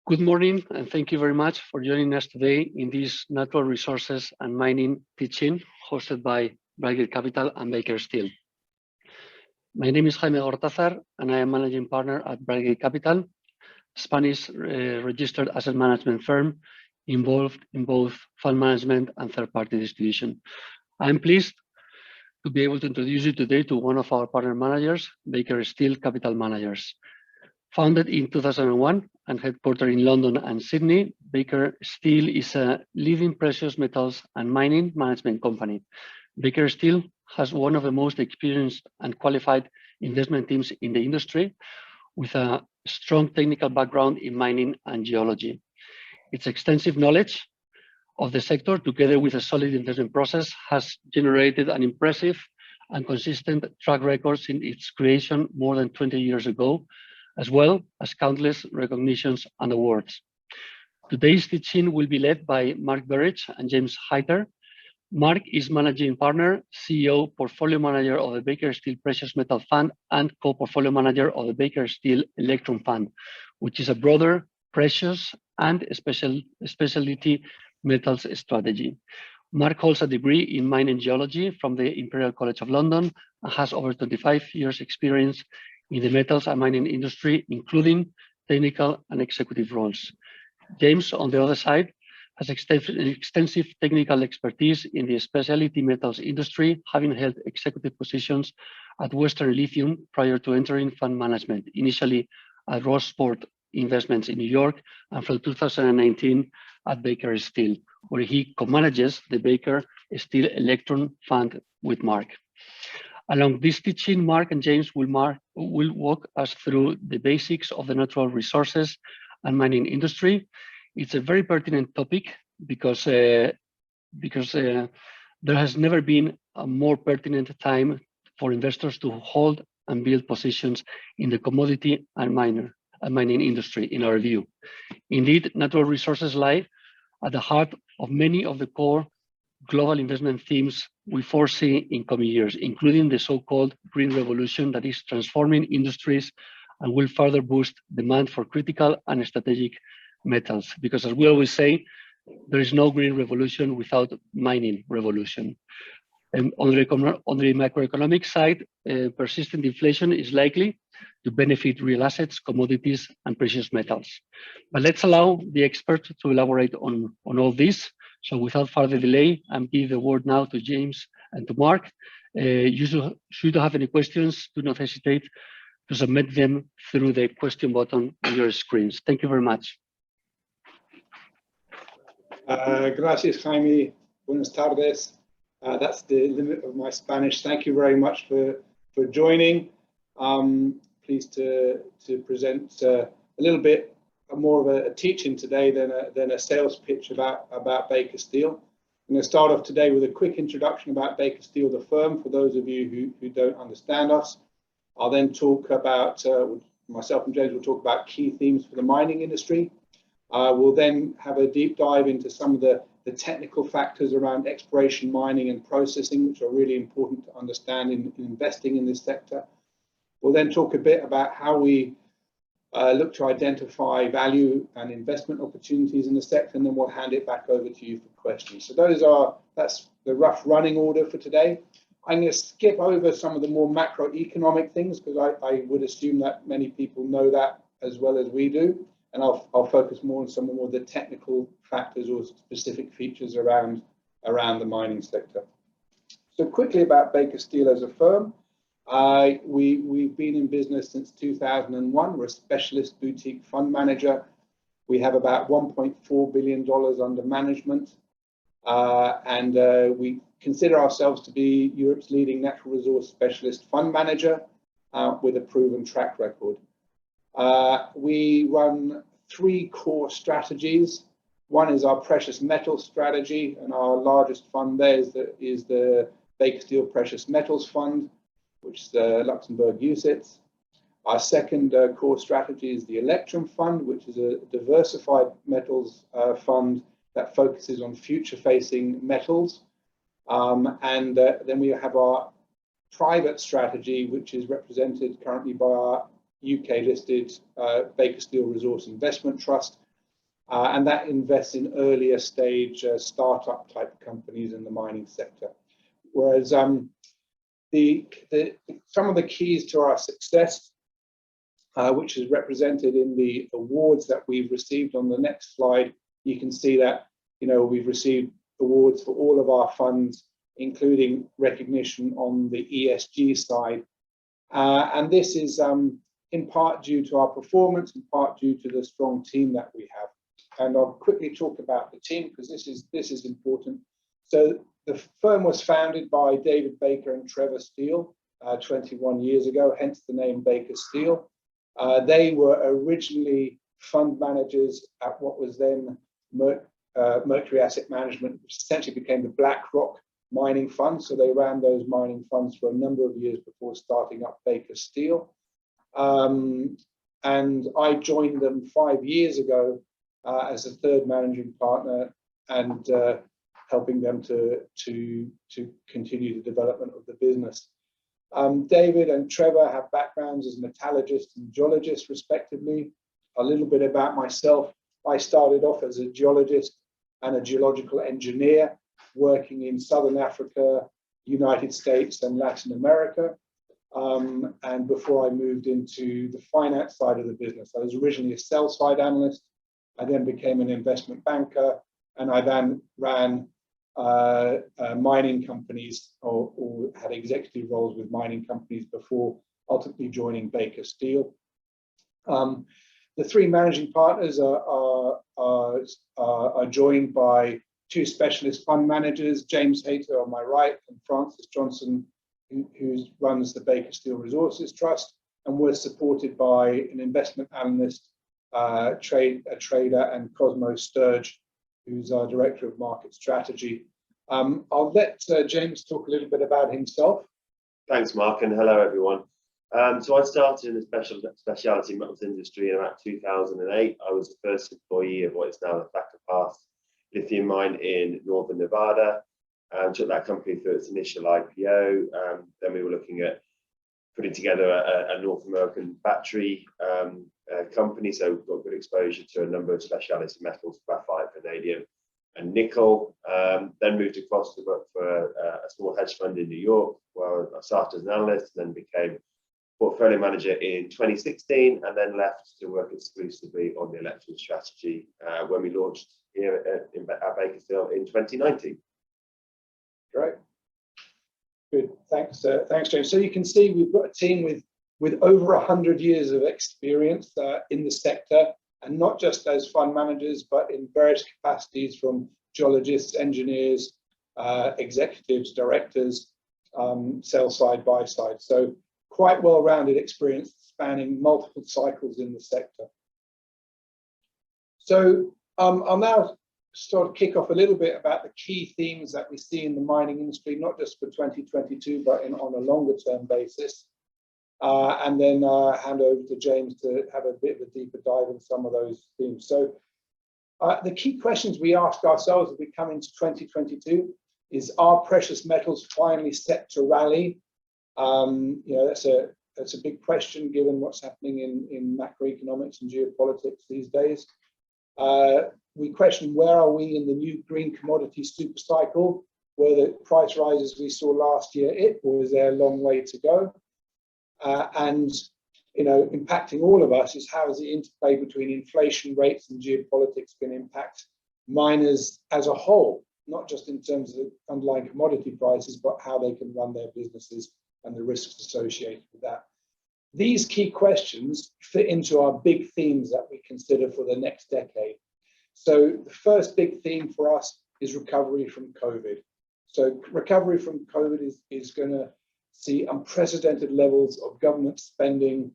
Good morning, and thank you very much for joining us today in this natural resources and mining teaching hosted by Brightgate Capital and Baker Steel. My name is Jaime Gortázar, and I am managing partner at Brightgate Capital, Spanish registered asset management firm involved in both fund management and third-party distribution. I'm pleased to be able to introduce you today to one of our partner managers, Baker Steel Capital Managers. Founded in 2001 and headquartered in London and Sydney, Baker Steel is a leading precious metals and mining management company. Baker Steel has one of the most experienced and qualified investment teams in the industry, with a strong technical background in mining and geology. Its extensive knowledge of the sector, together with a solid investment process, has generated an impressive and consistent track record since its creation more than 20 years ago, as well as countless recognitions and awards. Today's teaching will be led by Mark Burridge and James Hayter. Mark is managing partner, CEO, portfolio manager of the Baker Steel Precious Metal Fund and co-portfolio manager of the Baker Steel Electrum Fund, which is a broader precious and specialty metals strategy. Mark holds a degree in mining geology from the Imperial College of London and has over 25 years experience in the metals and mining industry, including technical and executive roles. James, on the other side, has extensive technical expertise in the specialty metals industry, having held executive positions at Western Lithium prior to entering fund management, initially at Rossport Investments in New York, and from 2019 at Baker Steel, where he co-manages the Baker Steel Electrum Fund with Mark. Along this teaching, Mark and James will walk us through the basics of the natural resources and mining industry. It's a very pertinent topic because there has never been a more pertinent time for investors to hold and build positions in the commodity and mining industry, in our view. Indeed, natural resources lie at the heart of many of the core global investment themes we foresee in coming years, including the so-called green revolution that is transforming industries and will further boost demand for critical and strategic metals. Because as we always say, there is no green revolution without mining revolution. And on the macroeconomic side, persistent inflation is likely to benefit real assets, commodities, and precious metals. But let's allow the expert to elaborate on all this. So without further delay, I'm giving the word now to James and to Mark. Should you have any questions, do not hesitate to submit them through the question button on your screens. Thank you very much. Gracias, Jaime. Buenas tardes. That's the limit of my Spanish. Thank you very much for joining. Pleased to present a little bit more of a teaching today than a sales pitch about Baker Steel. I'm going to start off today with a quick introduction about Baker Steel, the firm, for those of you who don't understand us. I'll then talk about, myself and James will talk about key themes for the mining industry. We'll then have a deep dive into some of the technical factors around exploration, mining, and processing, which are really important to understand in investing in this sector. We'll then talk a bit about how we look to identify value and investment opportunities in the sector, and then we'll hand it back over to you for questions. So that's the rough running order for today. I'm going to skip over some of the more macroeconomic things because I would assume that many people know that as well as we do. And I'll focus more on some more of the technical factors or specific features around the mining sector. So quickly about Baker Steel as a firm. We've been in business since 2001. We're a specialist boutique fund manager. We have about $1.4 billion under management. And we consider ourselves to be Europe's leading natural resource specialist fund manager with a proven track record. We run three core strategies. One is our precious metal strategy, and our largest fund there is the Baker Steel Precious Metals Fund, which is the Luxembourg UCITS. Our second core strategy is the Electrum Fund, which is a diversified metals fund that focuses on future-facing metals. And then we have our private strategy, which is represented currently by our UK-listed Baker Steel Resource Investment Trust, and that invests in earlier stage startup type companies in the mining sector. Whereas some of the keys to our success, which is represented in the awards that we've received on the next slide, you can see that, you know, we've received awards for all of our funds, including recognition on the ESG side. And this is in part due to our performance, in part due to the strong team that we have. And I'll quickly talk about the team because this is important. So the firm was founded by David Baker and Trevor Steele 21 years ago, hence the name Baker Steele. They were originally fund managers at what was then Mercury Asset Management, which essentially became the BlackRock mining fund. So they ran those mining funds for a number of years before starting up Baker Steele. And I joined them 5 years ago as a third managing partner and helping them to continue the development of the business. David and Trevor have backgrounds as metallurgists and geologists, respectively. A little bit about myself. I started off as a geologist and a geological engineer working in Southern Africa, United States, and Latin America. And before I moved into the finance side of the business, I was originally a sell-side analyst. I then became an investment banker, and I then ran mining companies or had executive roles with mining companies before ultimately joining Baker Steele. The three managing partners are joined by two specialist fund managers, James Hayter on my right and Francis Johnson, who runs the Baker Steele Resources Trust, and we're supported by an investment analyst, a trader, and Cosmo Sturge, who's our Director of Market Strategy. I'll let James talk a little bit about himself. Thanks, Mark, and hello, everyone. So I started in the specialty metals industry in about 2008. I was the first employee of what is now the Thacker Pass lithium mine in northern Nevada. Took that company through its initial IPO. Then we were looking at putting together a North American battery company, so we've got good exposure to a number of specialty metals, graphite, vanadium, and nickel. Then moved across to work for a small hedge fund in New York, where I started as an analyst, and then became portfolio manager in 2016, and then left to work exclusively on the Electrum strategy when we launched here at Baker Steele in 2019. Great. Good. Thanks, James. So you can see we've got a team with over 100 years of experience in the sector, and not just as fund managers, but in various capacities from geologists, engineers, executives, directors, sell side, buy side. So quite well-rounded experience spanning multiple cycles in the sector. So I'll now sort of kick off a little bit about the key themes that we see in the mining industry, not just for 2022, but on a longer term basis. And then hand over to James to have a bit of a deeper dive in some of those themes. So the key questions we ask ourselves as we come into 2022 is, are precious metals finally set to rally? You know, that's a big question given what's happening in macroeconomics and geopolitics these days. We question, where are we in the new green commodity super cycle? Were the price rises we saw last year or is there a long way to go? And you know, impacting all of us is, how is the interplay between inflation rates and geopolitics going to impact miners as a whole, not just in terms of underlying commodity prices, but how they can run their businesses and the risks associated with that. These key questions fit into our big themes that we consider for the next decade. So the first big theme for us is recovery from COVID. So recovery from COVID is going to see unprecedented levels of government spending,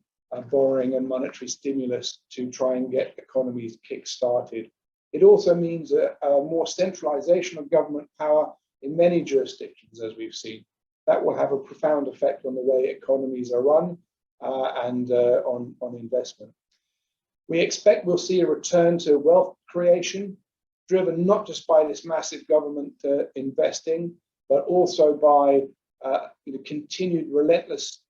borrowing and monetary stimulus to try and get economies kick-started. It also means more centralization of government power in many jurisdictions, as we've seen. That will have a profound effect on the way economies are run and on investment. We expect we'll see a return to wealth creation, driven not just by this massive government investing, but also by continued relentless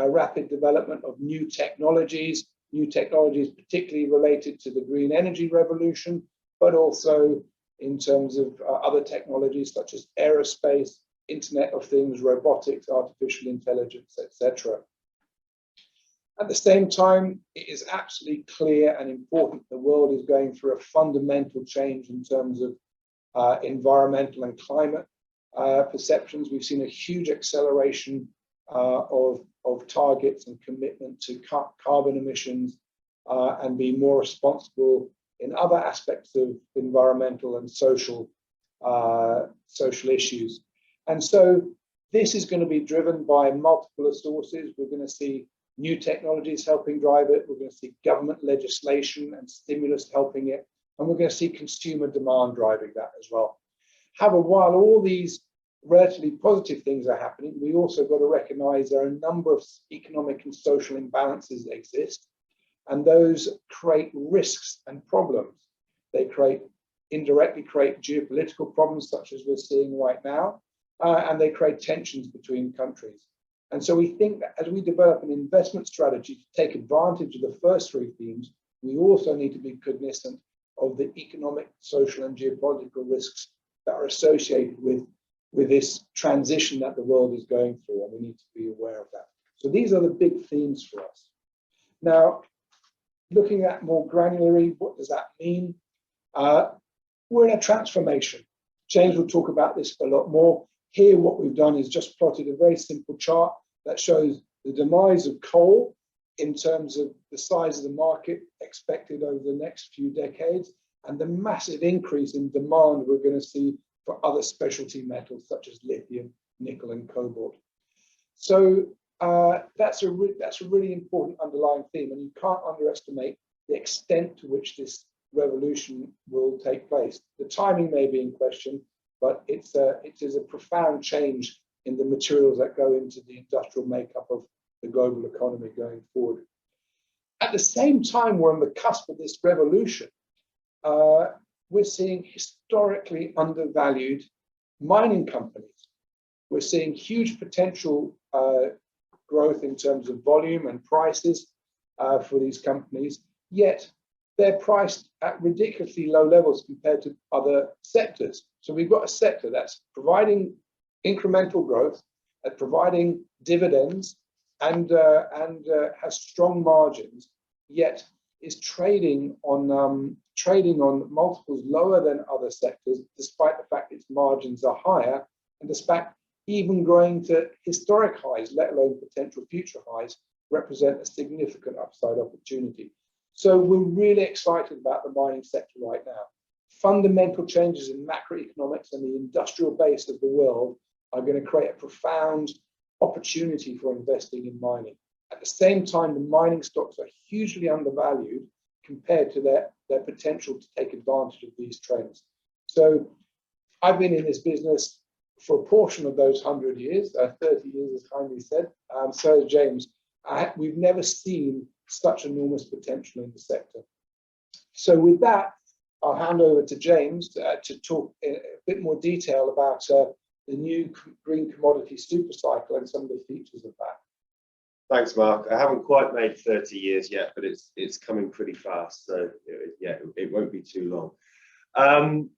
rapid development of new technologies new technologies, particularly related to the green energy revolution, but also in terms of other technologies such as aerospace, Internet of Things, robotics, artificial intelligence, etc. At the same time, it is absolutely clear and important the world is going through a fundamental change in terms of environmental and climate perceptions. We've seen a huge acceleration of targets and commitment to cut carbon emissions and be more responsible in other aspects of environmental and social issues. And so this is going to be driven by multiple sources. We're going to see new technologies helping drive it. We're going to see government legislation and stimulus helping it. And we're going to see consumer demand driving that as well. However, while all these relatively positive things are happening, we also got to recognize there are a number of economic and social imbalances that exist, and those create risks and problems. They indirectly create geopolitical problems such as we're seeing right now, and they create tensions between countries. And so we think that as we develop an investment strategy to take advantage of the first three themes, we also need to be cognizant of the economic, social, and geopolitical risks that are associated with this transition that the world is going through, and we need to be aware of that. So these are the big themes for us. Now, looking at more granularly, what does that mean? We're in a transformation. James will talk about this a lot more. Here, what we've done is just plotted a very simple chart that shows the demise of coal in terms of the size of the market expected over the next few decades, and the massive increase in demand we're going to see for other specialty metals such as lithium, nickel, and cobalt. So that's a really important underlying theme, and you can't underestimate the extent to which this revolution will take place. The timing may be in question, but it is a profound change in the materials that go into the industrial makeup of the global economy going forward. At the same time, we're on the cusp of this revolution. We're seeing historically undervalued mining companies. We're seeing huge potential growth in terms of volume and prices for these companies, yet they're priced at ridiculously low levels compared to other sectors. So we've got a sector that's providing incremental growth, providing dividends, and has strong margins, yet is trading on multiples lower than other sectors, despite the fact its margins are higher, and despite even growing to historic highs, let alone potential future highs, represent a significant upside opportunity. So we're really excited about the mining sector right now. Fundamental changes in macroeconomics and the industrial base of the world are going to create a profound opportunity for investing in mining. At the same time, the mining stocks are hugely undervalued compared to their potential to take advantage of these trends. So I've been in this business for a portion of those 100 years, 30 years, as kindly said. So has James. We've never seen such enormous potential in the sector. So with that, I'll hand over to James to talk in a bit more detail about the new green commodity super cycle and some of the features of that. Thanks, Mark. I haven't quite made 30 years yet, but it's coming pretty fast. So yeah, it won't be too long.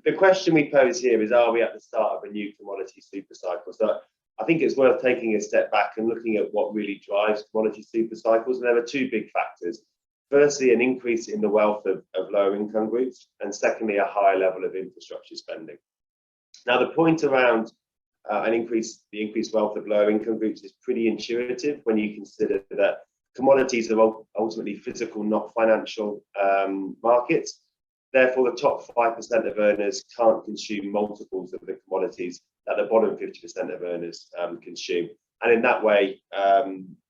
The question we pose here is, are we at the start of a new commodity super cycle? So I think it's worth taking a step back and looking at what really drives commodity super cycles. And there are two big factors. Firstly, an increase in the wealth of lower income groups, and secondly, a higher level of infrastructure spending. Now, the point around the increased wealth of lower income groups is pretty intuitive when you consider that commodities are ultimately physical, not financial markets. Therefore, the top 5% of earners can't consume multiples of the commodities that the bottom 50% of earners consume. And in that way,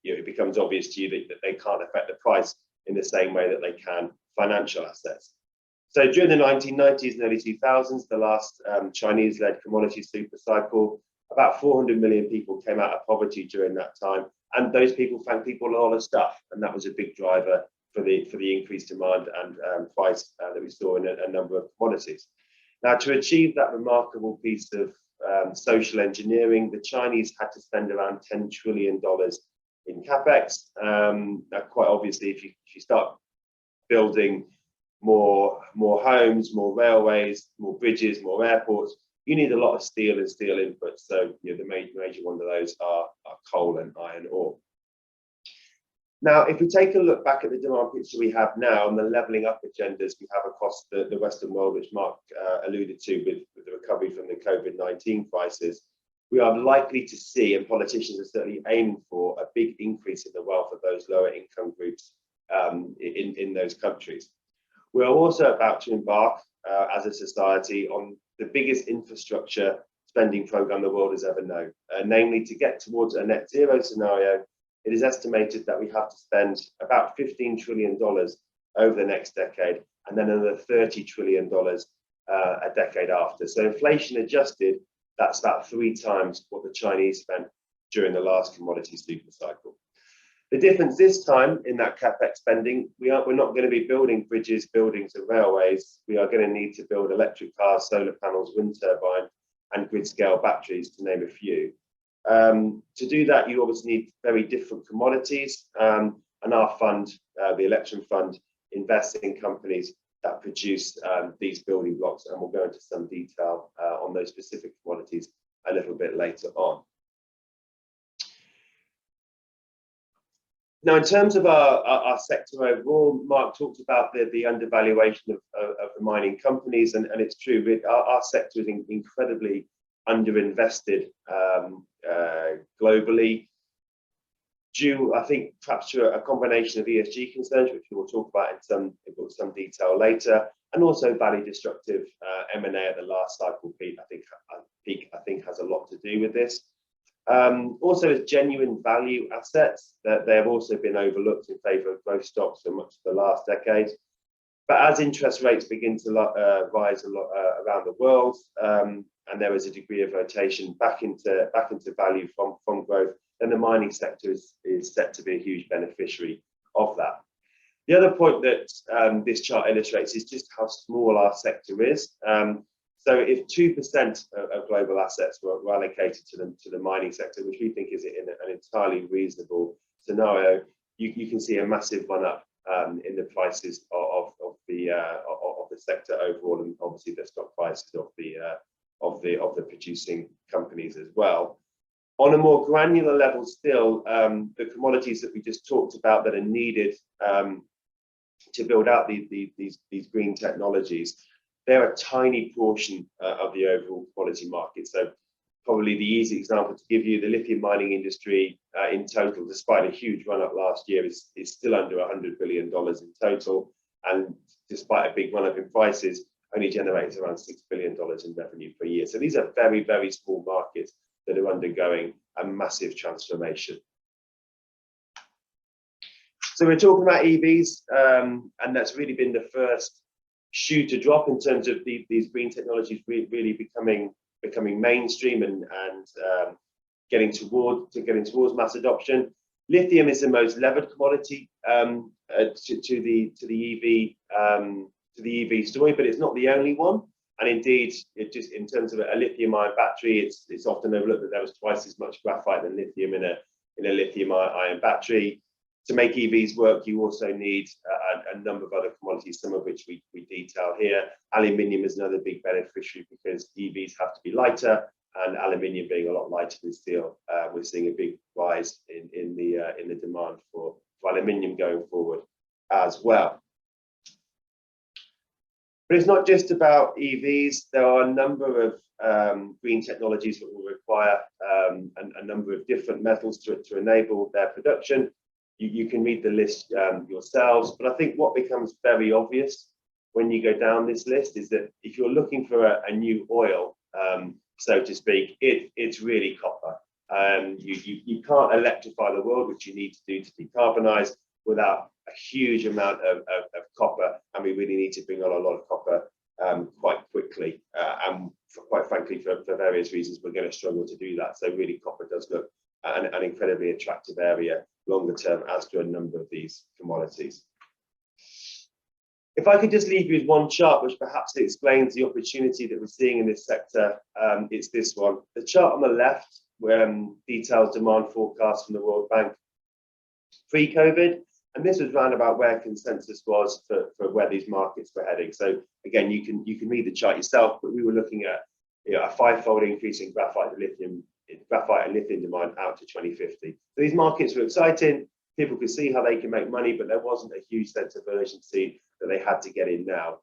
it becomes obvious to you that they can't affect the price in the same way that they can financial assets. So during the 1990s and early 2000s, the last Chinese-led commodity super cycle, about 400 million people came out of poverty during that time. And those people thanked people a lot of stuff. And that was a big driver for the increased demand and price that we saw in a number of commodities. Now, to achieve that remarkable piece of social engineering, the Chinese had to spend around $10 trillion capex. Quite obviously, if you start building more homes, more railways, more bridges, more airports, you need a lot of steel and steel inputs. So the major one of those are coal and iron ore. Now, if we take a look back at the demand picture we have now and the levelling up agendas we have across the Western world, which Mark alluded to with the recovery from the COVID-19 crisis, we are likely to see, and politicians are certainly aiming for, a big increase in the wealth of those lower income groups in those countries. We are also about to embark as a society on the biggest infrastructure spending program the world has ever known, namely to get towards a net zero scenario. It is estimated that we have to spend about $15 trillion over the next decade, and then another $30 trillion a decade after. So inflation adjusted, that's about 3 times what the Chinese spent during the last commodity super cycle. The difference this time in that capex spending, we're not going to be building bridges, buildings and railways. We are going to need to build electric cars, solar panels, wind turbines and grid scale batteries, to name a few. To do that, you obviously need very different commodities, and our fund, the Electrum fund, invests in companies that produce these building blocks, and we'll go into some detail on those specific commodities a little bit later on. Now, in terms of our sector overall, Mark talked about the undervaluation of the mining companies, and it's true. Our sector is incredibly underinvested globally, due, I think, perhaps to a combination of ESG concerns, which we will talk about in some detail later, and also value destructive M&A at the last cycle peak. I think has a lot to do with this. Also, as genuine value assets, that they have also been overlooked in favour of growth stocks for much of the last decade. But as interest rates begin to rise a lot around the world, and there is a degree of rotation back into value from growth, then the mining sector is set to be a huge beneficiary of that. The other point that this chart illustrates is just how small our sector is. So if 2% of global assets were allocated to the mining sector, which we think is in an entirely reasonable scenario, you can see a massive run up in the prices of the sector overall, and obviously the stock prices of the producing companies as well. On a more granular level still, the commodities that we just talked about that are needed to build out these green technologies, they're a tiny portion of the overall commodity market. So probably the easy example to give you, the lithium mining industry in total, despite a huge run up last year, is still under $100 billion in total, and despite a big run up in prices, only generates around $6 billion in revenue per year. So these are very, very small markets that are undergoing a massive transformation. So we're talking about EVs, and that's really been the first shoe to drop in terms of these green technologies really becoming mainstream and getting towards mass adoption. Lithium is the most levered commodity to the EV story, but it's not the only one. And indeed, it just in terms of a lithium-ion battery, it's often overlooked that there was twice as much graphite than lithium in a lithium-ion battery. To make EVs work, you also need a number of other commodities, some of which we detail here. Aluminium is another big beneficiary because EVs have to be lighter, and aluminium being a lot lighter than steel, we're seeing a big rise in the demand for aluminium going forward as well. But it's not just about EVs. There are a number of green technologies that will require a number of different metals to enable their production. You can read the list yourselves, but I think what becomes very obvious when you go down this list is that if you're looking for a new oil, so to speak, it's really copper. You can't electrify the world, which you need to do to decarbonize, without a huge amount of copper, and we really need to bring on a lot of copper quite quickly. And quite frankly, for various reasons, we're going to struggle to do that. So really, copper does look an incredibly attractive area longer term, as do a number of these commodities. If I could just leave you with one chart, which perhaps explains the opportunity that we're seeing in this sector, it's this one. The chart on the left details demand forecasts from the World Bank pre-COVID. And this was round about where consensus was for where these markets were heading. So again, you can read the chart yourself, but we were looking at a 5-fold increase in graphite and lithium demand out to 2050. So these markets were exciting. People could see how they can make money, but there wasn't a huge sense of urgency that they had to get in now.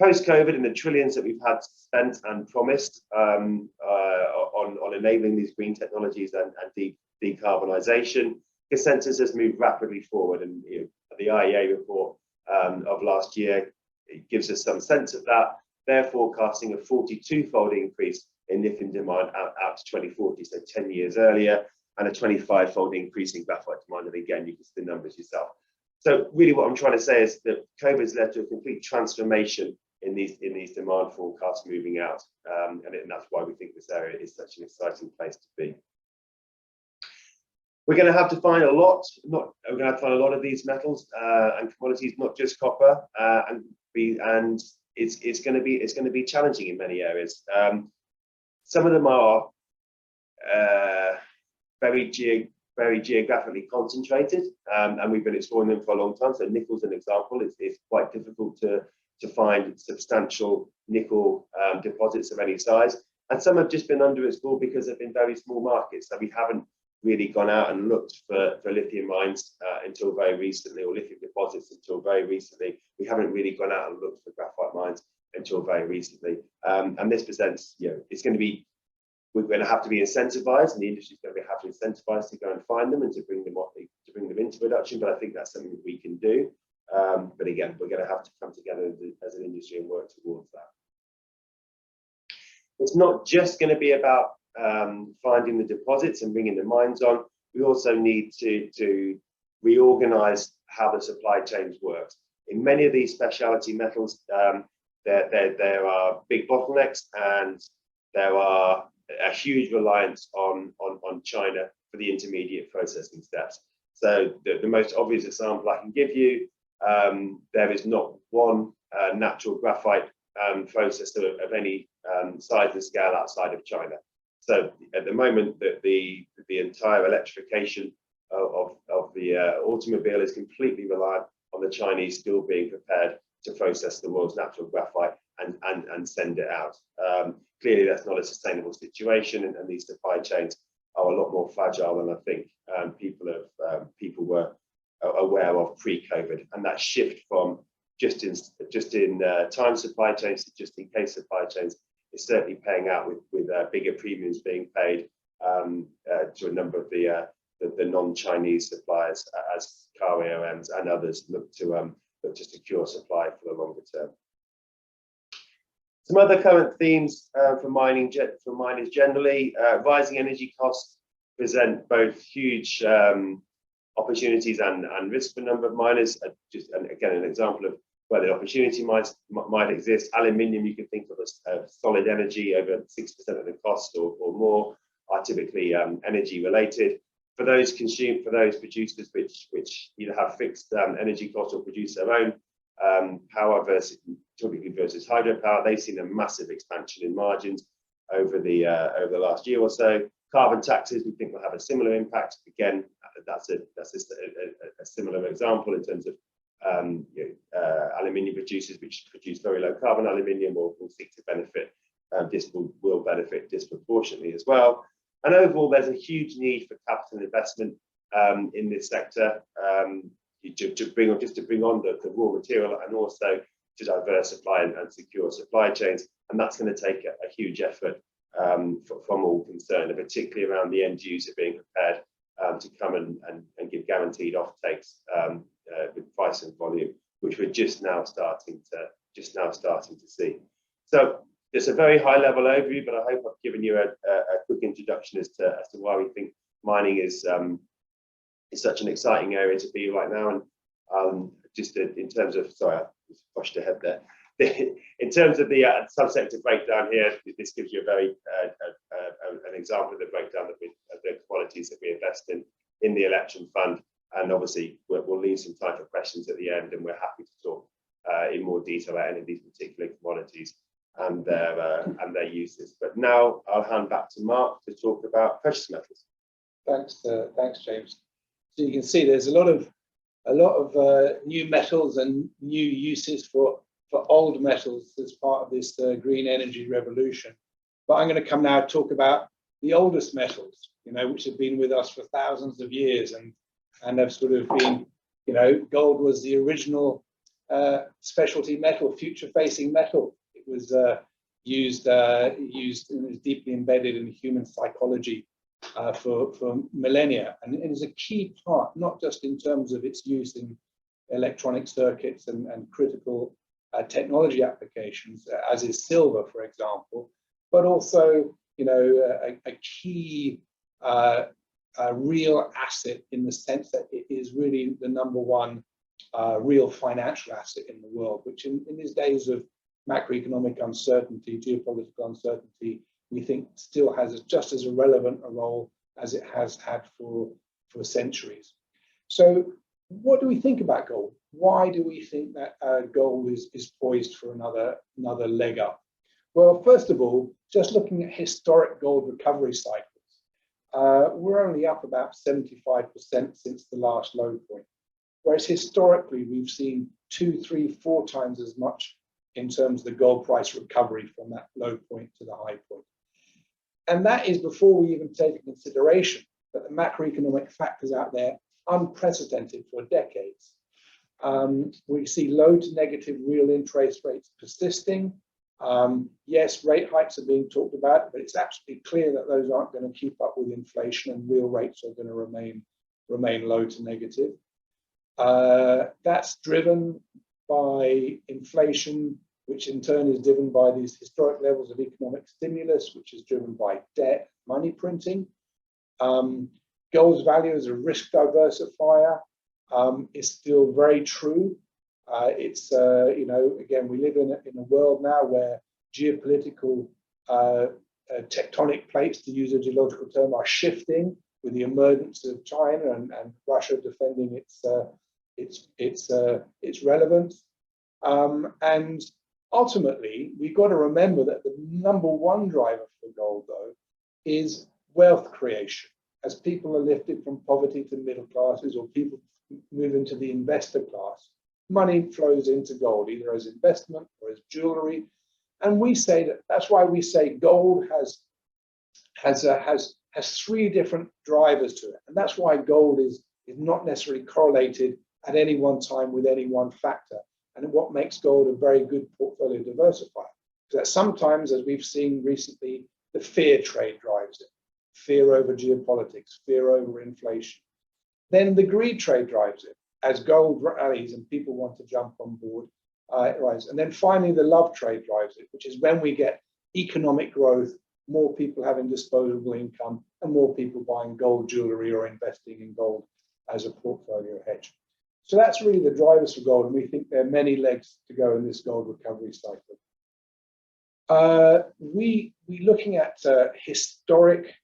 Post-COVID and the trillions that we've had spent and promised on enabling these green technologies and decarbonisation, consensus has moved rapidly forward, and the IEA report of last year, it gives us some sense of that. They're forecasting a 42-fold increase in lithium demand out to 2040, so 10 years earlier, and a 25-fold increase in graphite demand. And again, you can see the numbers yourself. So really what I'm trying to say is that COVID has led to a complete transformation in these demand forecasts moving out. And that's why we think this area is such an exciting place to be. We're going to have to find a lot. We're going to have to find a lot of these metals and commodities, not just copper, and it's going to be challenging in many areas. Some of them are very geographically concentrated, and we've been exploring them for a long time. So nickel's an example. It's quite difficult to find substantial nickel deposits of any size, and some have just been underexplored because they've been very small markets. So we haven't really gone out and looked for lithium mines until very recently, or lithium deposits until very recently. We haven't really gone out and looked for graphite mines until very recently. And this presents, it's going to be, we're going to have to be incentivized, and the industry is going to have to incentivize to go and find them and to bring them into production. But I think that's something that we can do. But again, we're going to have to come together as an industry and work towards that. It's not just going to be about finding the deposits and bringing the mines on. We also need to reorganize how the supply chains work. In many of these specialty metals, there are big bottlenecks, and there are a huge reliance on China for the intermediate processing steps. So the most obvious example I can give you, there is not one natural graphite processor of any size and scale outside of China. So at the moment, the entire electrification of the automobile is completely reliant on the Chinese still being prepared to process the world's natural graphite and send it out. Clearly, that's not a sustainable situation, and these supply chains are a lot more fragile than I think people were aware of pre-COVID. And that shift from just in time supply chains to just in case supply chains is certainly paying out with bigger premiums being paid to a number of the non-Chinese suppliers as car OEMs and others look to secure supply for the longer term. Some other current themes for miners generally: rising energy costs present both huge opportunities and risks for a number of miners. And again, an example of where the opportunity might exist. Aluminium, you can think of as solid energy. Over 6% of the cost or more are typically energy related. For those producers which either have fixed energy costs or produce their own power versus hydropower, they've seen a massive expansion in margins over the last year or so. Carbon taxes, we think, will have a similar impact. Again, that's a similar example in terms of aluminium producers which produce very low carbon aluminium will seek to benefit. This will benefit disproportionately as well. And overall, there's a huge need for capital investment in this sector to bring on the raw material, and also to diversify and secure supply chains. And that's going to take a huge effort from all concerned, and particularly around the end user being prepared to come and give guaranteed offtakes with price and volume, which we're just now starting to see. So it's a very high level overview, but I hope I've given you a quick introduction as to why we think mining is such an exciting area to be right now. And just in terms of, sorry, I just pushed ahead there. In terms of the subsector breakdown here, this gives you a very an example of the breakdown of the commodities that we invest in the Electrum fund. And obviously, we'll leave some time for questions at the end, and we're happy to talk in more detail about any of these particular commodities and their uses. But now I'll hand back to Mark to talk about precious metals. Thanks, James. So you can see there's a lot of new metals and new uses for old metals as part of this green energy revolution. But I'm going to come now to talk about the oldest metals, which have been with us for thousands of years and have sort of been, gold was the original specialty metal, future-facing metal. It was used and was deeply embedded in human psychology for millennia, and it is a key part, not just in terms of its use in electronic circuits and critical technology applications, as is silver, for example, but also, a key real asset in the sense that it is really the #1 real financial asset in the world, which in these days of macroeconomic uncertainty, geopolitical uncertainty, we think still has just as relevant a role as it has had for centuries. So what do we think about gold? Why do we think that gold is poised for another leg up? Well, first of all, just looking at historic gold recovery cycles, we're only up about 75% since the last low point, whereas historically we've seen 2, 3, 4 times as much in terms of the gold price recovery from that low point to the high point. And that is before we even take into consideration that the macroeconomic factors out there unprecedented for decades. We see low to negative real interest rates persisting. Yes, rate hikes are being talked about, but it's absolutely clear that those aren't going to keep up with inflation, and real rates are going to remain low to negative. That's driven by inflation, which in turn is driven by these historic levels of economic stimulus, which is driven by debt, money printing. Gold's value as a risk diversifier is still very true. It's, again, we live in a world now where geopolitical tectonic plates, to use a geological term, are shifting with the emergence of China and Russia defending its relevance. And ultimately, we've got to remember that the #1 driver for gold, though, is wealth creation. As people are lifted from poverty to middle classes, or people move into the investor class, money flows into gold, either as investment or as jewelry. And we say that's why we say gold has 3 different drivers to it. And that's why gold is not necessarily correlated at any one time with any one factor. And what makes gold a very good portfolio diversifier. Because sometimes, as we've seen recently, the fear trade drives it. Fear over geopolitics, fear over inflation. Then the greed trade drives it. As gold rallies and people want to jump on board, it rises. And then finally, the love trade drives it, which is when we get economic growth, more people having disposable income, and more people buying gold jewelry or investing in gold as a portfolio hedge. So that's really the drivers for gold, and we think there are many legs to go in this gold recovery cycle. We're looking at historic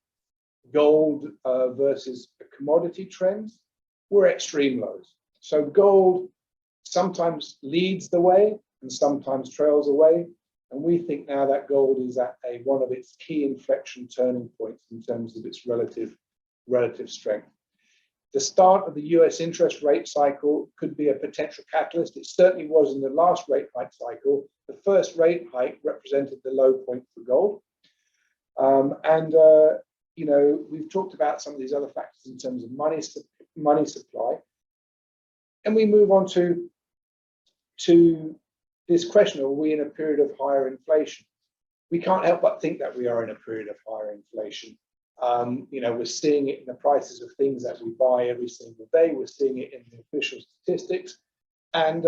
gold versus commodity trends. We're extreme lows. So gold sometimes leads the way and sometimes trails away. And we think now that gold is at one of its key inflection turning points in terms of its relative strength. The start of the US interest rate cycle could be a potential catalyst. It certainly was in the last rate hike cycle. The first rate hike represented the low point for gold. We've talked about some of these other factors in terms of money supply. And we move on to this question: are we in a period of higher inflation? We can't help but think that we are in a period of higher inflation. We're seeing it in the prices of things that we buy every single day. We're seeing it in the official statistics. And,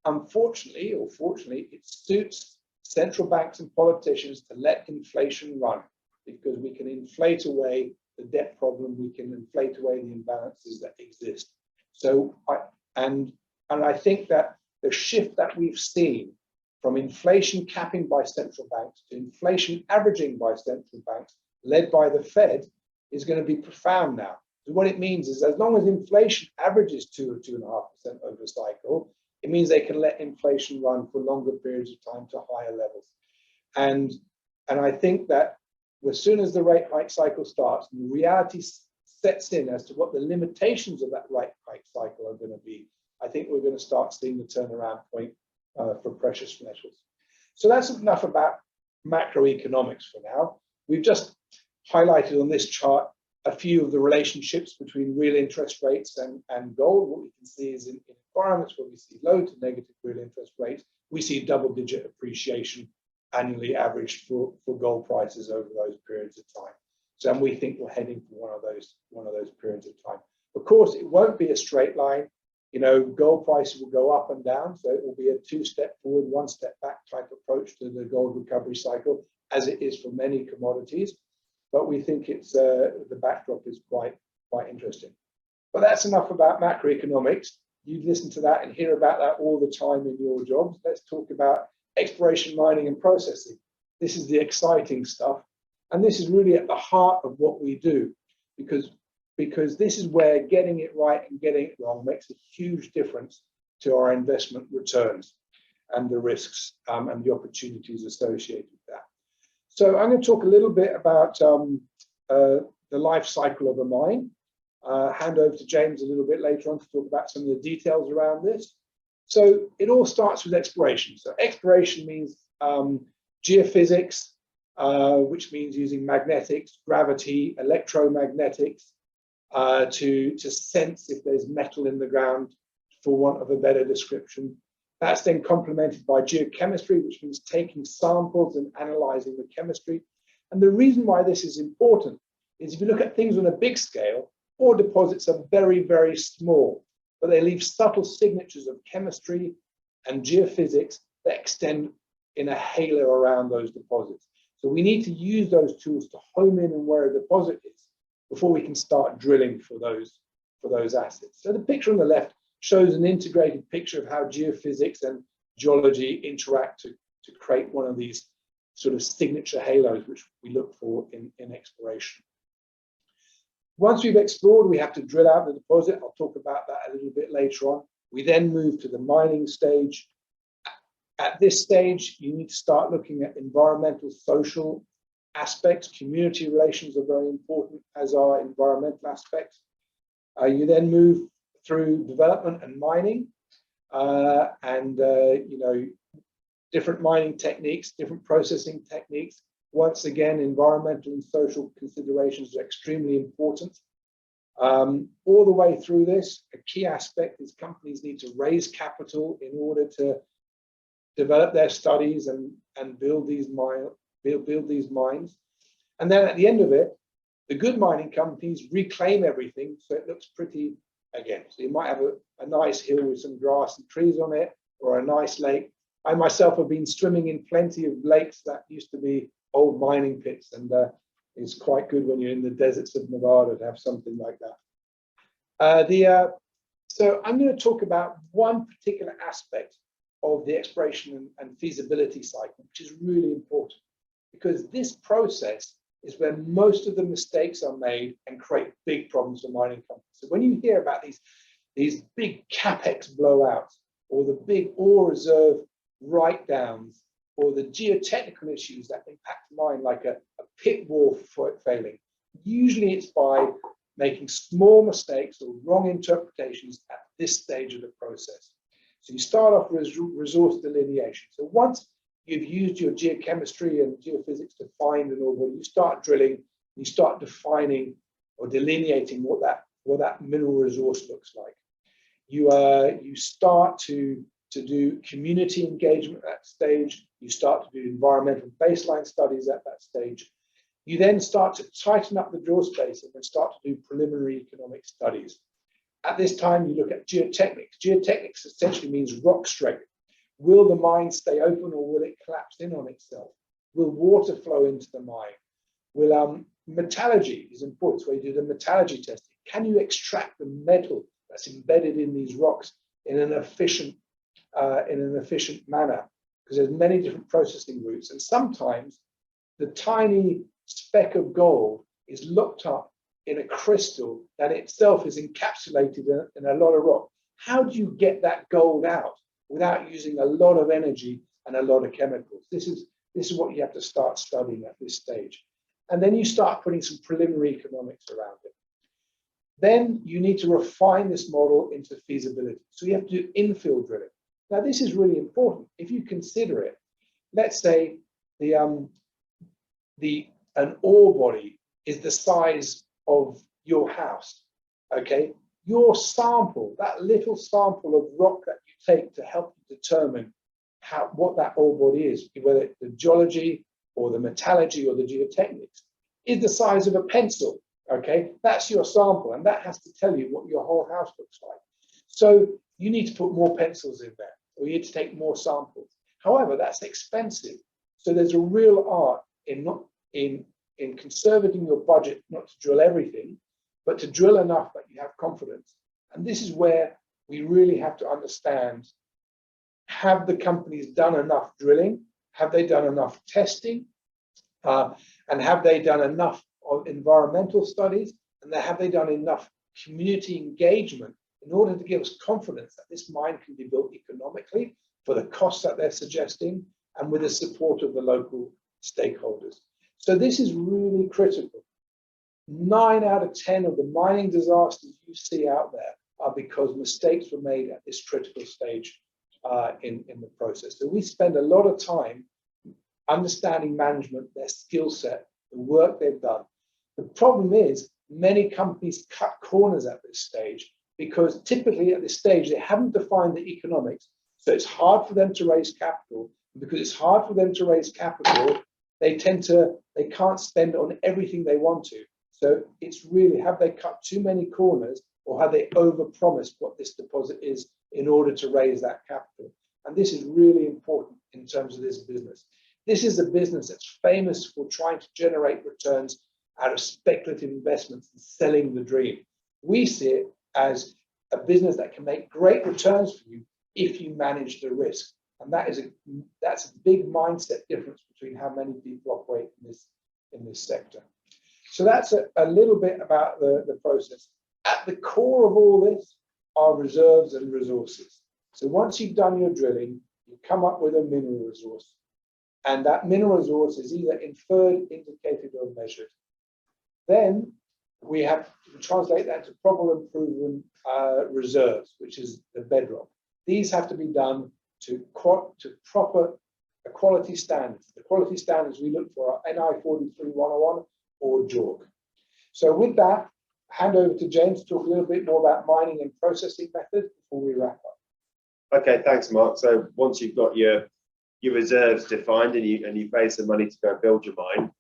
unfortunately or fortunately, it suits central banks and politicians to let inflation run, because we can inflate away the debt problem, we can inflate away the imbalances that exist. So, I think that the shift that we've seen from inflation capping by central banks to inflation averaging by central banks, led by the Fed, is going to be profound now. So what it means is, as long as inflation averages 2 or 2.5% over a cycle, it means they can let inflation run for longer periods of time to higher levels. And I think that as soon as the rate hike cycle starts, and the reality sets in as to what the limitations of that right price cycle are going to be, I think we're going to start seeing the turnaround point for precious metals. So that's enough about macroeconomics for now. We've just highlighted on this chart a few of the relationships between real interest rates and gold. What we can see is in environments where we see low to negative real interest rates, we see double-digit appreciation annually averaged for gold prices over those periods of time. So we think we're heading for one of those periods of time. Of course, it won't be a straight line. You know, gold prices will go up and down, so it will be a two-step forward, one-step back type approach to the gold recovery cycle, as it is for many commodities. But we think it's the backdrop is quite interesting. But that's enough about macroeconomics. You listen to that and hear about that all the time in your jobs. Let's talk about exploration, mining, and processing. This is the exciting stuff, and this is really at the heart of what we do, because this is where getting it right and getting it wrong makes a huge difference to our investment returns and the risks and the opportunities associated with that. So I'm going to talk a little bit about the life cycle of a mine. Hand over to James a little bit later on to talk about some of the details around this. So it all starts with exploration. So exploration means geophysics, which means using magnetics, gravity, electromagnetics, to sense if there's metal in the ground, for want of a better description. That's then complemented by geochemistry, which means taking samples and analyzing the chemistry. And the reason why this is important is if you look at things on a big scale, ore deposits are very, very small, but they leave subtle signatures of chemistry and geophysics that extend in a halo around those deposits. So we need to use those tools to home in on where a deposit is before we can start drilling for those assets. So the picture on the left shows an integrated picture of how geophysics and geology interact to create one of these sort of signature halos, which we look for in exploration. Once we've explored, we have to drill out the deposit. I'll talk about that a little bit later on. We then move to the mining stage. At this stage, you need to start looking at environmental, social aspects. Community relations are very important, as are environmental aspects. You then move through development and mining, you know, different mining techniques, different processing techniques. Once again, environmental and social considerations are extremely important. All the way through this, a key aspect is companies need to raise capital in order to develop their studies and build these mines. And then at the end of it, the good mining companies reclaim everything so it looks pretty again. So you might have a nice hill with some grass and trees on it, or a nice lake. I myself have been swimming in plenty of lakes that used to be old mining pits, and it's quite good when you're in the deserts of Nevada to have something like that. So I'm going to talk about one particular aspect of the exploration and feasibility cycle, which is really important, because this process is where most of the mistakes are made and create big problems for mining companies. So when you hear about these big capex blowouts, or the big ore reserve write-downs, or the geotechnical issues that impact the mine, like a pit wall failing, usually it's by making small mistakes or wrong interpretations at this stage of the process. So you start off with resource delineation. So once you've used your geochemistry and geophysics to find an ore body, you start drilling, you start defining or delineating what that mineral resource looks like. You start to do community engagement at that stage. You start to do environmental baseline studies at that stage. You then start to tighten up the draw spacing and start to do preliminary economic studies. At this time, you look at geotechnics. Geotechnics essentially means rock strength. Will the mine stay open, or will it collapse in on itself? Will water flow into the mine? Will metallurgy is important, so you do the metallurgy testing. Can you extract the metal that's embedded in these rocks in an efficient manner? Because there's many different processing routes, and sometimes the tiny speck of gold is locked up in a crystal that itself is encapsulated in a lot of rock. How do you get that gold out without using a lot of energy and a lot of chemicals? This is what you have to start studying at this stage. And then you start putting some preliminary economics around it. Then you need to refine this model into feasibility. So you have to do infill drilling. Now, this is really important. If you consider it, let's say an ore body is the size of your house, okay? Your sample, that little sample of rock that you take to help you determine what that ore body is, whether it's the geology or the metallurgy or the geotechnics, is the size of a pencil, okay? That's your sample, and that has to tell you what your whole house looks like. So you need to put more pencils in there, or you need to take more samples. However, that's expensive. So there's a real art in conserving your budget, not to drill everything, but to drill enough that you have confidence. And this is where we really have to understand, have the companies done enough drilling? Have they done enough testing? And have they done enough of environmental studies? And have they done enough community engagement in order to give us confidence that this mine can be built economically for the costs that they're suggesting and with the support of the local stakeholders? So this is really critical. 9 out of 10 of the mining disasters you see out there are because mistakes were made at this critical stage in the process. So we spend a lot of time understanding management, their skill set, the work they've done. The problem is many companies cut corners at this stage because typically at this stage they haven't defined the economics. So it's hard for them to raise capital. And because it's hard for them to raise capital, they can't spend on everything they want to. So it's really, have they cut too many corners, or have they overpromised what this deposit is in order to raise that capital? And this is really important in terms of this business. This is a business that's famous for trying to generate returns out of speculative investments and selling the dream. We see it as a business that can make great returns for you if you manage the risk. And that's a big mindset difference between how many people operate in this sector. So that's a little bit about the process. At the core of all this are reserves and resources. So once you've done your drilling, you come up with a mineral resource. And that mineral resource is either inferred, indicated, or measured. Then we have to translate that to probable and proven reserves, which is the bedrock. These have to be done to proper quality standards. The quality standards we look for are NI 43-101 or JORC. So with that, hand over to James to talk a little bit more about mining and processing methods before we wrap up. Okay, thanks, Mark. So once you've got your reserves defined and you pay some money to go and build your mine,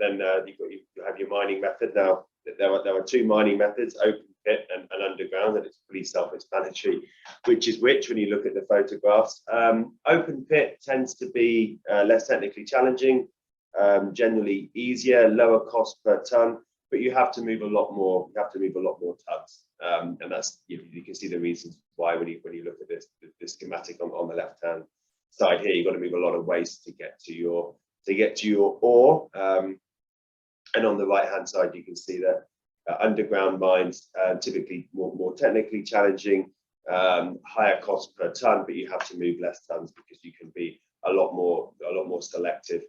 then you have your mining method. Now there are 2 mining methods, open pit and underground, and it's pretty self-explanatory which is which when you look at the photographs. Open pit tends to be less technically challenging, generally easier, lower cost per ton, but you have to move a lot more. You have to move a lot more tons, and that's you can see the reasons why when you look at this schematic on the left hand side here. You've got to move a lot of waste to get to your ore, and on the right hand side you can see that underground mines typically more technically challenging, higher cost per ton, but you have to move less tons because you can be a lot more selective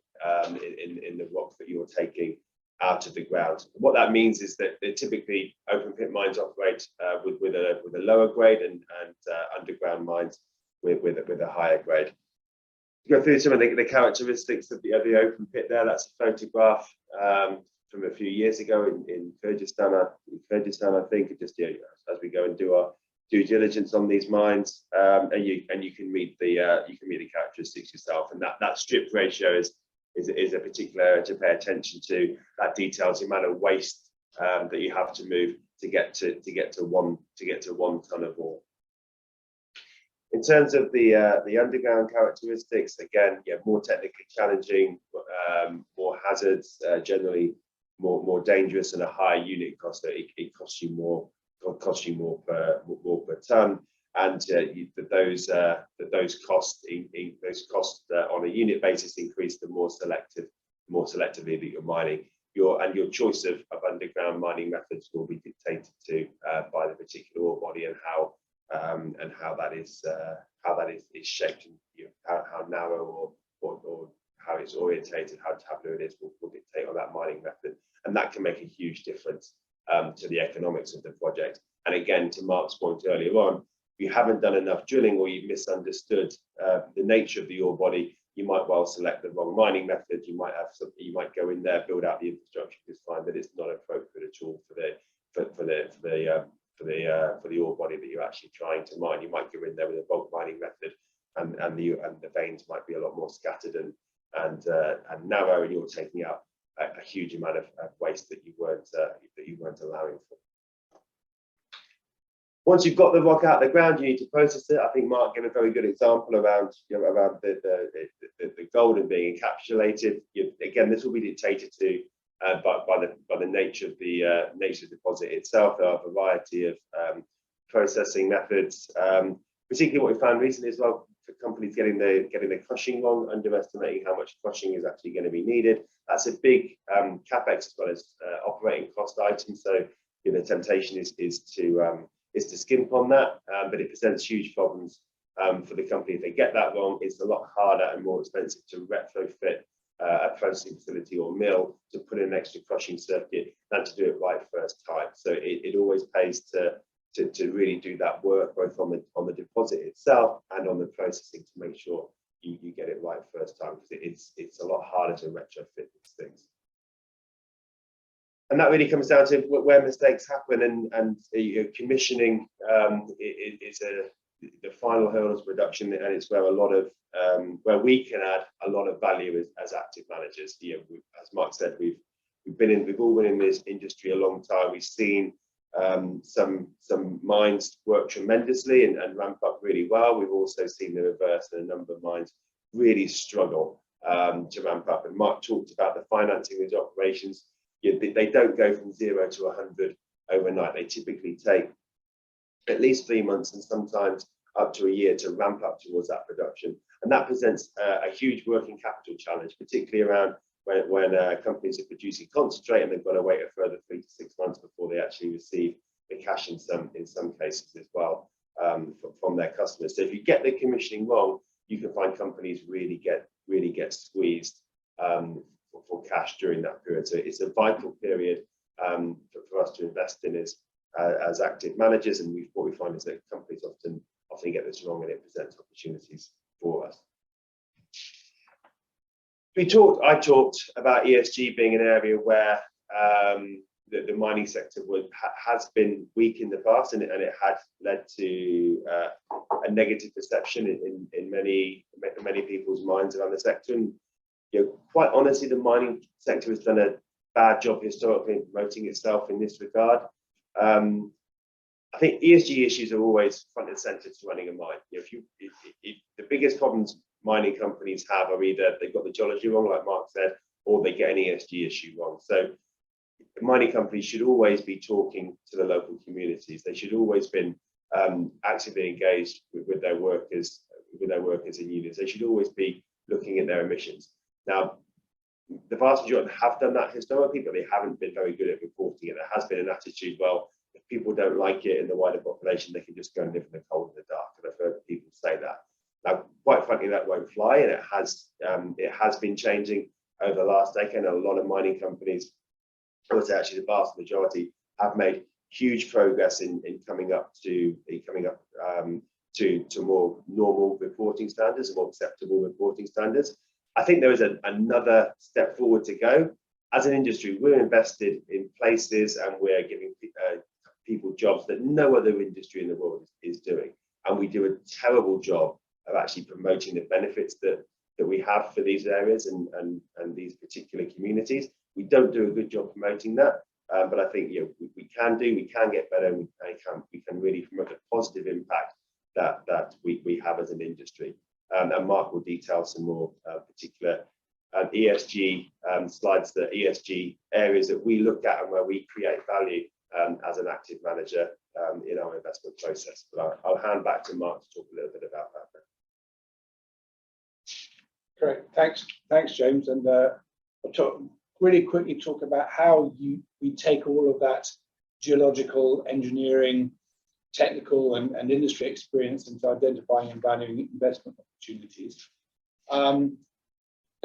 in the rock that you're taking out of the ground. What that means is that typically open pit mines operate with a lower grade and underground mines with a higher grade. Go through some of the characteristics of the open pit there. That's a photograph from a few years ago in Kyrgyzstan, I think. Just as we go and do our due diligence on these mines, and you can read the characteristics yourself. And that strip ratio is a particular area to pay attention to. That details the amount of waste that you have to move to get to one ton of ore. In terms of the underground characteristics, again, more technically challenging, more hazards, generally more dangerous, and a higher unit cost. So it costs you more per ton, and those costs on a unit basis increase the more selectively that you're mining. Your choice of underground mining methods will be dictated to by the particular ore body and how that is shaped, and how narrow or how it's orientated, how tabular it is will dictate on that mining method, and that can make a huge difference to the economics of the project. And again, to Mark's point earlier on, if you haven't done enough drilling or you've misunderstood the nature of the ore body, you might well select the wrong mining method. You might go in there, build out the infrastructure, just find that it's not appropriate at all for the ore body that you're actually trying to mine. You might go in there with a bulk mining method, and the veins might be a lot more scattered and narrow, and you're taking out a huge amount of waste that you weren't allowing for. Once you've got the rock out of the ground, you need to process it. I think Mark gave a very good example around the gold and being encapsulated. Again, this will be dictated to by the nature of the deposit itself. There are a variety of processing methods. Particularly what we found recently as well, for companies getting the crushing wrong, underestimating how much crushing is actually going to be needed. That's a big capex as well as operating cost item. So the temptation is to skimp on that, but it presents huge problems for the company if they get that wrong. It's a lot harder and more expensive to retrofit a processing facility or mill to put in an extra crushing circuit than to do it right first time. So it always pays to really do that work both on the deposit itself and on the processing to make sure you get it right first time, because it's a lot harder to retrofit these things. And that really comes down to where mistakes happen, and commissioning is the final hurdle to production, and it's where a lot of where we can add a lot of value as active managers. As Mark said, we've all been in this industry a long time. We've seen some mines work tremendously and ramp up really well. We've also seen the reverse, and a number of mines really struggle to ramp up. And Mark talked about the financing of these operations. They don't go from 0 to 100 overnight. They typically take at least 3 months and sometimes up to a year to ramp up towards that production. And that presents a huge working capital challenge, particularly around when companies are producing concentrate and they've got to wait a further 3 to 6 months before they actually receive the cash in some cases as well from their customers. So if you get the commissioning wrong, you can find companies really get squeezed for cash during that period. So it's a vital period for us to invest in as active managers, and what we find is that companies often get this wrong, and it presents opportunities for us. I talked about ESG being an area where the mining sector has been weak in the past, and it had led to a negative perception in many people's minds around the sector. And quite honestly, the mining sector has done a bad job historically in promoting itself in this regard. I think ESG issues are always front and center to running a mine. If the biggest problems mining companies have are either they've got the geology wrong, like Mark said, or they get an ESG issue wrong. So mining companies should always be talking to the local communities. They should always been actively engaged with their workers in unions. They should always be looking at their emissions. Now, the vast majority have done that historically, but they haven't been very good at reporting it. There has been an attitude, well, if people don't like it in the wider population, they can just go and live in the cold and the dark. And I've heard people say that. Now, quite frankly, that won't fly, and it has been changing over the last decade. And a lot of mining companies, I would say actually the vast majority, have made huge progress in coming up to more normal reporting standards, more acceptable reporting standards. I think there is another step forward to go. As an industry, we're invested in places, and we're giving people jobs that no other industry in the world is doing. And we do a terrible job of actually promoting the benefits that we have for these areas and these particular communities. We don't do a good job promoting that, but I think we can get better, and we can really promote the positive impact that we have as an industry. And Mark will detail some more particular ESG slides, the ESG areas that we look at and where we create value as an active manager in our investment process. But I'll hand back to Mark to talk a little bit about that. Great, thanks, James. And I'll really quickly talk about how we take all of that geological, engineering, technical and industry experience into identifying and valuing investment opportunities.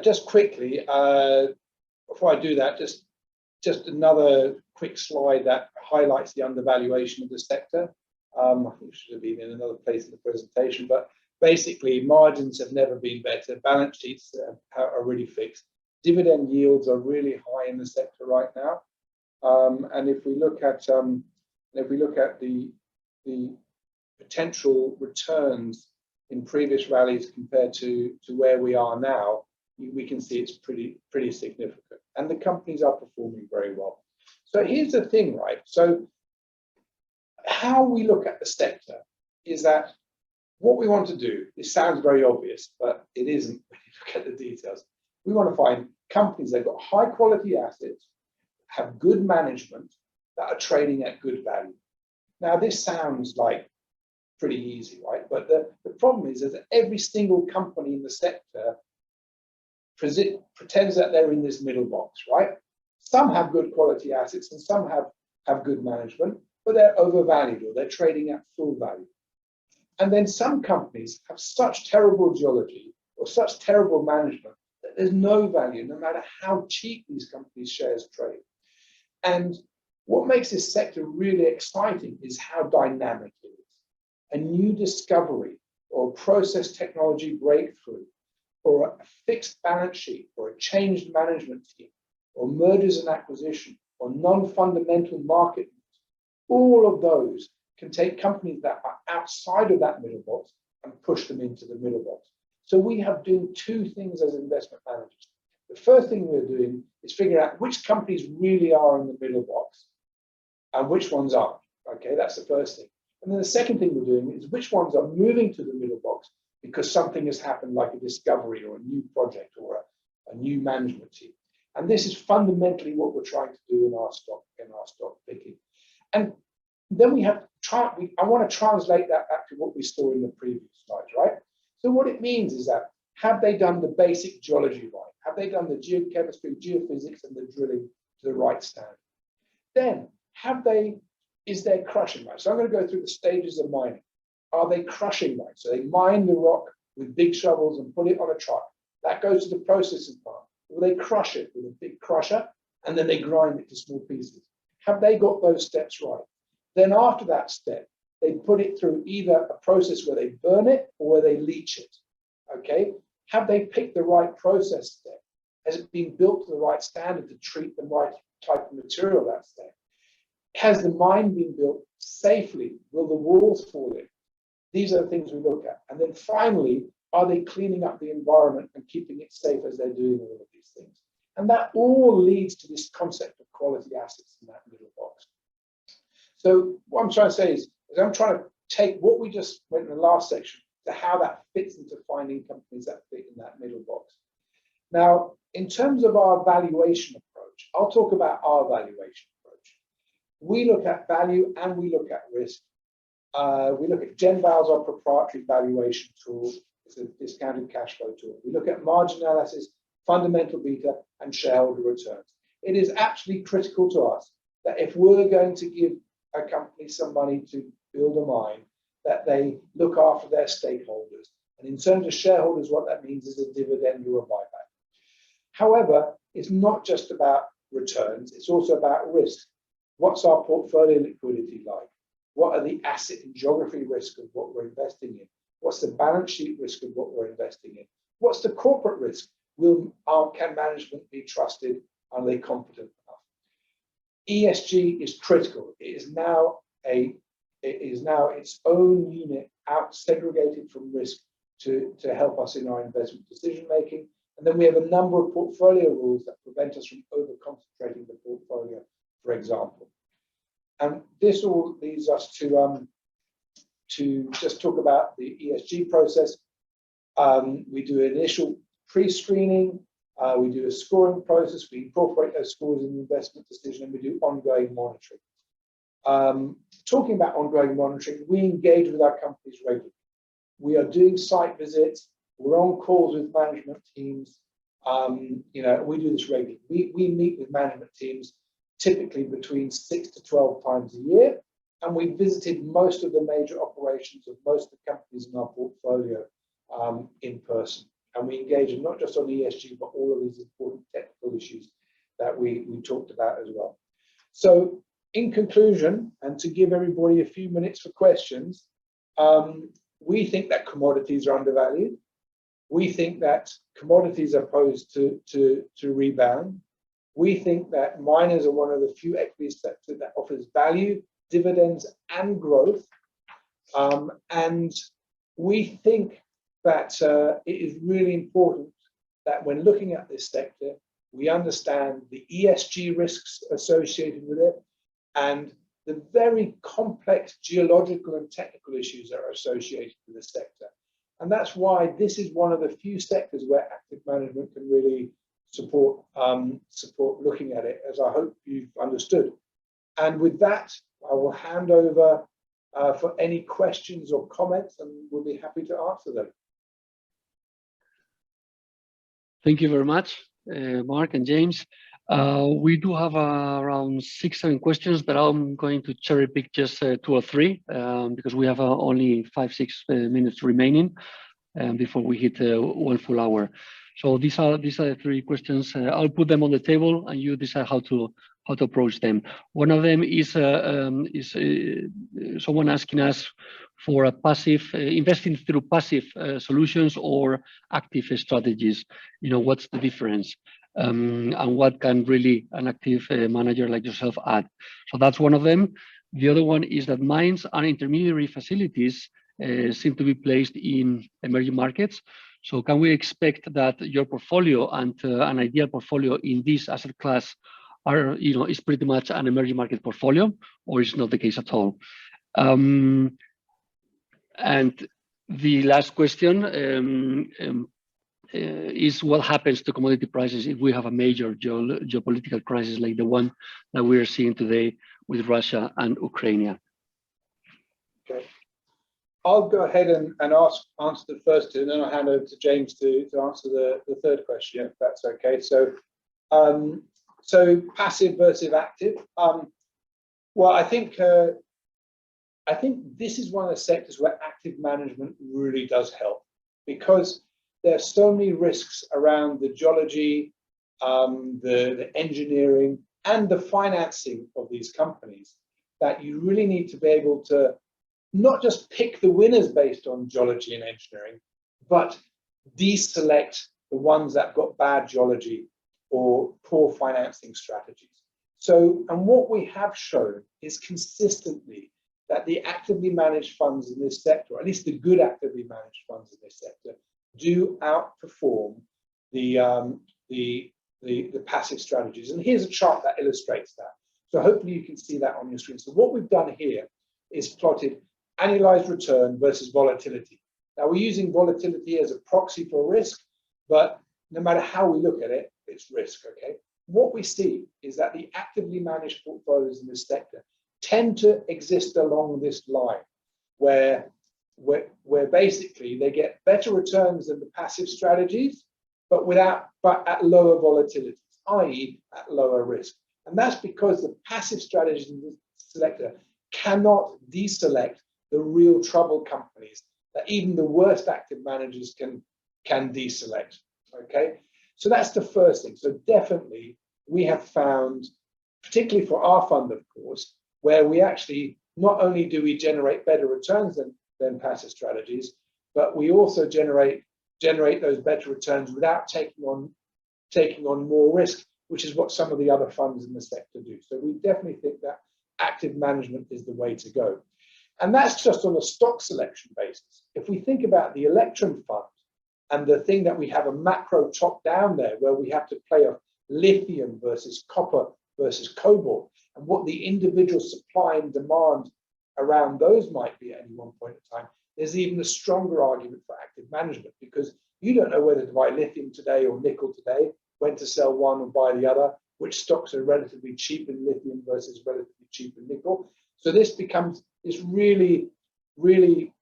Just quickly, before I do that, just just another quick slide that highlights the undervaluation of the sector. I think it should have been in another place in the presentation, but basically margins have never been better. Balance sheets are really fixed. Dividend yields are really high in the sector right now. And if we look at the potential returns in previous rallies compared to where we are now, we can see it's pretty significant. And the companies are performing very well. So here's the thing, right? So how we look at the sector is that what we want to do, it sounds very obvious, but it isn't when you look at the details. We want to find companies that have got high quality assets, have good management, that are trading at good value. Now, this sounds like pretty easy, right? But the problem is that every single company in the sector pretends that they're in this middle box, right? Some have good quality assets and some have good management, but they're overvalued or they're trading at full value. And then some companies have such terrible geology or such terrible management that there's no value, no matter how cheap these companies' shares trade. And what makes this sector really exciting is how dynamic it is. A new discovery or process technology breakthrough or a fixed balance sheet or a changed management team or mergers and acquisition or non-fundamental market moves, all of those can take companies that are outside of that middle box and push them into the middle box. So we have doing two things as investment managers. The first thing we're doing is figure out which companies really are in the middle box and which ones aren't. Okay, that's the first thing. And then the second thing we're doing is which ones are moving to the middle box because something has happened, like a discovery or a new project or a new management team. And this is fundamentally what we're trying to do in our stock picking. And then I want to translate that back to what we saw in the previous slides, right? So what it means is that, have they done the basic geology right? Have they done the geochemistry, geophysics, and the drilling to the right standard? Then, is there crushing right? So I'm going to go through the stages of mining. Are they crushing right? So they mine the rock with big shovels and put it on a truck. That goes to the processing plant. Or they crush it with a big crusher, and then they grind it to small pieces. Have they got those steps right? Then after that step, they put it through either a process where they burn it or where they leach it. Okay? Have they picked the right process step? Has it been built to the right standard to treat the right type of material that's there? Has the mine been built safely? Will the walls fall in? These are the things we look at. And then finally, are they cleaning up the environment and keeping it safe as they're doing all of these things? And that all leads to this concept of quality assets in that middle box. So what I'm trying to say is I'm trying to take what we just went in the last section to how that fits into finding companies that fit in that middle box. Now, in terms of our valuation approach, I'll talk about our valuation approach. We look at value and we look at risk. We look at GenVal's, our proprietary valuation tool. It's a discounted cash flow tool. We look at margin analysis, fundamental beta, and shareholder returns. It is actually critical to us that if we're going to give a company some money to build a mine, that they look after their stakeholders. And in terms of shareholders, what that means is a dividend or a buyback. However, it's not just about returns, it's also about risk. What's our portfolio liquidity like? What are the asset and geography risk of what we're investing in? What's the balance sheet risk of what we're investing in? What's the corporate risk? Can management be trusted? Are they competent enough? ESG is critical. It is now its own unit, out segregated from risk to help us in our investment decision making. And then we have a number of portfolio rules that prevent us from over concentrating the portfolio, for example. And this all leads us to just talk about the ESG process. We do initial pre-screening, we do a scoring process, we incorporate those scores in the investment decision, and we do ongoing monitoring. Talking about ongoing monitoring, we engage with our companies regularly. We are doing site visits, we're on calls with management teams. We do this regularly. We meet with management teams typically between 6 to 12 times a year, and we visited most of the major operations of most of the companies in our portfolio in person. And we engage not just on ESG, but all of these important technical issues that we talked about as well. So in conclusion, and to give everybody a few minutes for questions, we think that commodities are undervalued. We think that commodities are posed to rebound. We think that miners are one of the few equity sectors that offers value, dividends, and growth. And we think that it is really important that when looking at this sector, we understand the ESG risks associated with it and the very complex geological and technical issues that are associated with this sector. And that's why this is one of the few sectors where active management can really support looking at it, as I hope you've understood. And with that, I will hand over for any questions or comments, and we'll be happy to answer them. Thank you very much, Mark and James. We do have around 6-7 questions, but I'm going to cherry pick just 2 or 3 because we have only 5-6 minutes remaining before we hit 1 full hour. So these are the 3 questions. I'll put them on the table, and you decide how to approach them. One of them is someone asking us for a passive investing through passive solutions or active strategies. You know, what's the difference? And what can really an active manager like yourself add? So that's one of them. The other one is that mines and intermediary facilities seem to be placed in emerging markets. So can we expect that your portfolio and an ideal portfolio in this asset class are, you know, is pretty much an emerging market portfolio, or is not the case at all? And the last question is what happens to commodity prices if we have a major geopolitical crisis like the one that we are seeing today with Russia and Ukraine? Okay. I'll go ahead and answer the first 2, and then I'll hand over to James to answer the third question, if that's okay. So, so passive versus active. Well, I think this is one of the sectors where active management really does help, because there are so many risks around the geology, the engineering, and the financing of these companies that you really need to be able to not just pick the winners based on geology and engineering, but deselect the ones that got bad geology or poor financing strategies. So, and what we have shown is consistently that the actively managed funds in this sector, or at least the good actively managed funds in this sector, do outperform the passive strategies. And here's a chart that illustrates that. So hopefully you can see that on your screen. So what we've done here is plotted annualized return versus volatility. Now we're using volatility as a proxy for risk, but no matter how we look at it, it's risk, okay? What we see is that the actively managed portfolios in this sector tend to exist along this line, where basically they get better returns than the passive strategies, but at lower volatilities, i.e. at lower risk. And that's because the passive strategies in this sector cannot deselect the real trouble companies that even the worst active managers can deselect, okay? So that's the first thing. So definitely we have found, particularly for our fund, of course, where we actually, not only do we generate better returns than passive strategies, but we also generate those better returns without taking on more risk, which is what some of the other funds in the sector do. So we definitely think that active management is the way to go. And that's just on a stock selection basis. If we think about the Electrum fund and the thing that we have a macro top down there, where we have to play off lithium versus copper versus cobalt, and what the individual supply and demand around those might be at any one point in time, there's even a stronger argument for active management, because you don't know whether to buy lithium today or nickel today, when to sell one or buy the other, which stocks are relatively cheap in lithium versus relatively cheap in nickel. So this really,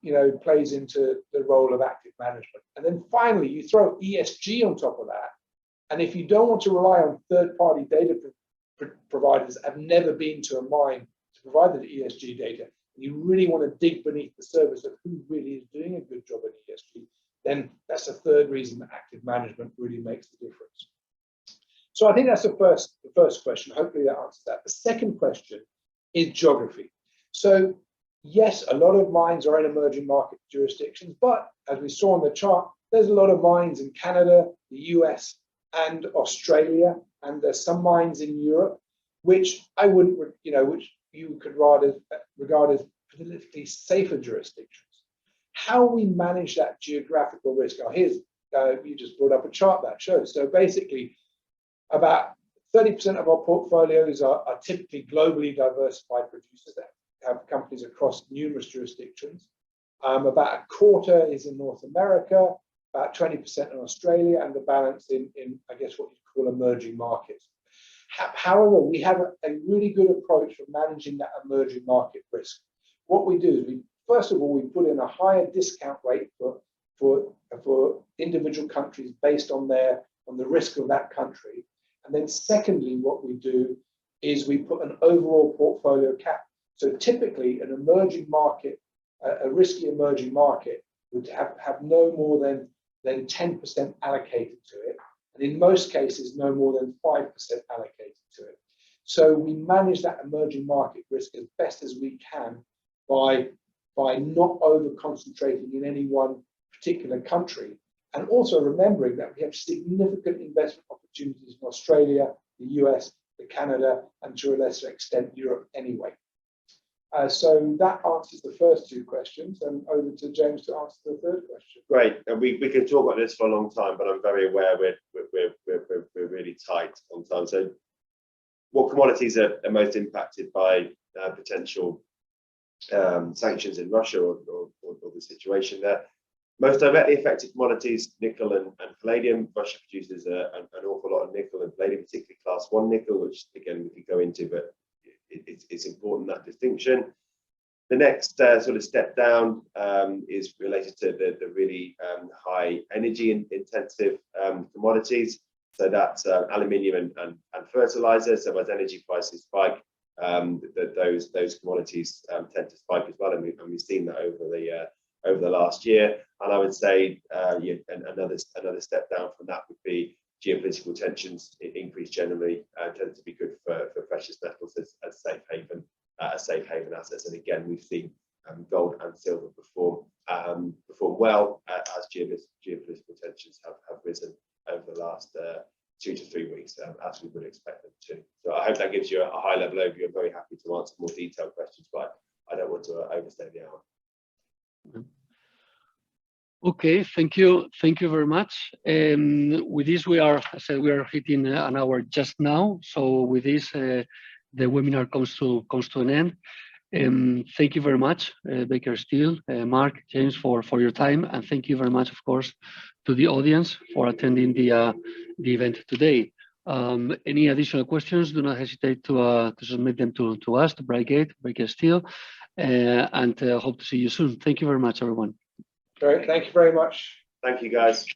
you know, plays into the role of active management. And then finally, you throw ESG on top of that. And if you don't want to rely on third-party data providers that have never been to a mine to provide the ESG data, you really want to dig beneath the surface of who really is doing a good job at ESG, then that's the third reason that active management really makes the difference. So I think that's the first question. Hopefully that answers that. The second question is geography. So yes, a lot of mines are in emerging market jurisdictions, but as we saw on the chart, there's a lot of mines in Canada, the US, and Australia, and there's some mines in Europe, which I wouldn't, which you could regard as politically safer jurisdictions. How we manage that geographical risk? Now, here's you just brought up a chart that shows. So basically, about 30% of our portfolios are typically globally diversified producers that have companies across numerous jurisdictions. About a quarter is in North America, about 20% in Australia, and the balance in I guess what you call emerging markets. However, we have a really good approach for managing that emerging market risk. What we do is first of all, we put in a higher discount rate for individual countries based on the risk of that country. And then secondly, what we do is we put an overall portfolio cap. So typically an emerging market, a risky emerging market would have no more than 10% allocated to it. And in most cases, no more than 5% allocated to it. So we manage that emerging market risk as best as we can by not over concentrating in any one particular country. And also remembering that we have significant investment opportunities in Australia, the US, the Canada, and to a lesser extent, Europe anyway. So that answers the first two questions, and over to James to answer the third question. Great, and we can talk about this for a long time, but I'm very aware we're really tight on time. So, what commodities are most impacted by potential sanctions in Russia or the situation there? Most directly affected commodities, nickel and palladium. Russia produces an awful lot of nickel and palladium, particularly class 1 nickel, which again we could go into, but it's important, that distinction. The next sort of step down is related to the really high energy intensive commodities. So that's aluminium and fertilizer. So as energy prices spike, those commodities tend to spike as well, and we've seen that over the last year. And I would say another step down from that would be geopolitical tensions. Increase generally tends to be good for precious metals as safe haven assets. And again, we've seen gold and silver perform well as geopolitical tensions have risen over the last 2 to 3 weeks, as we would expect them to. So I hope that gives you a high level overview. I'm very happy to answer more detailed questions, but I don't want to overstay the hour. Okay, thank you very much. With this, we are hitting an hour just now. So with this, the webinar comes to an end. Thank you very much, Baker Steel, Mark, James, for your time, and thank you very much, of course, to the audience for attending the event today. Any additional questions? Do not hesitate to submit them to us, to Brightgate, Baker Steel, and hope to see you soon. Thank you very much, everyone. Great, thank you very much. Thank you, guys.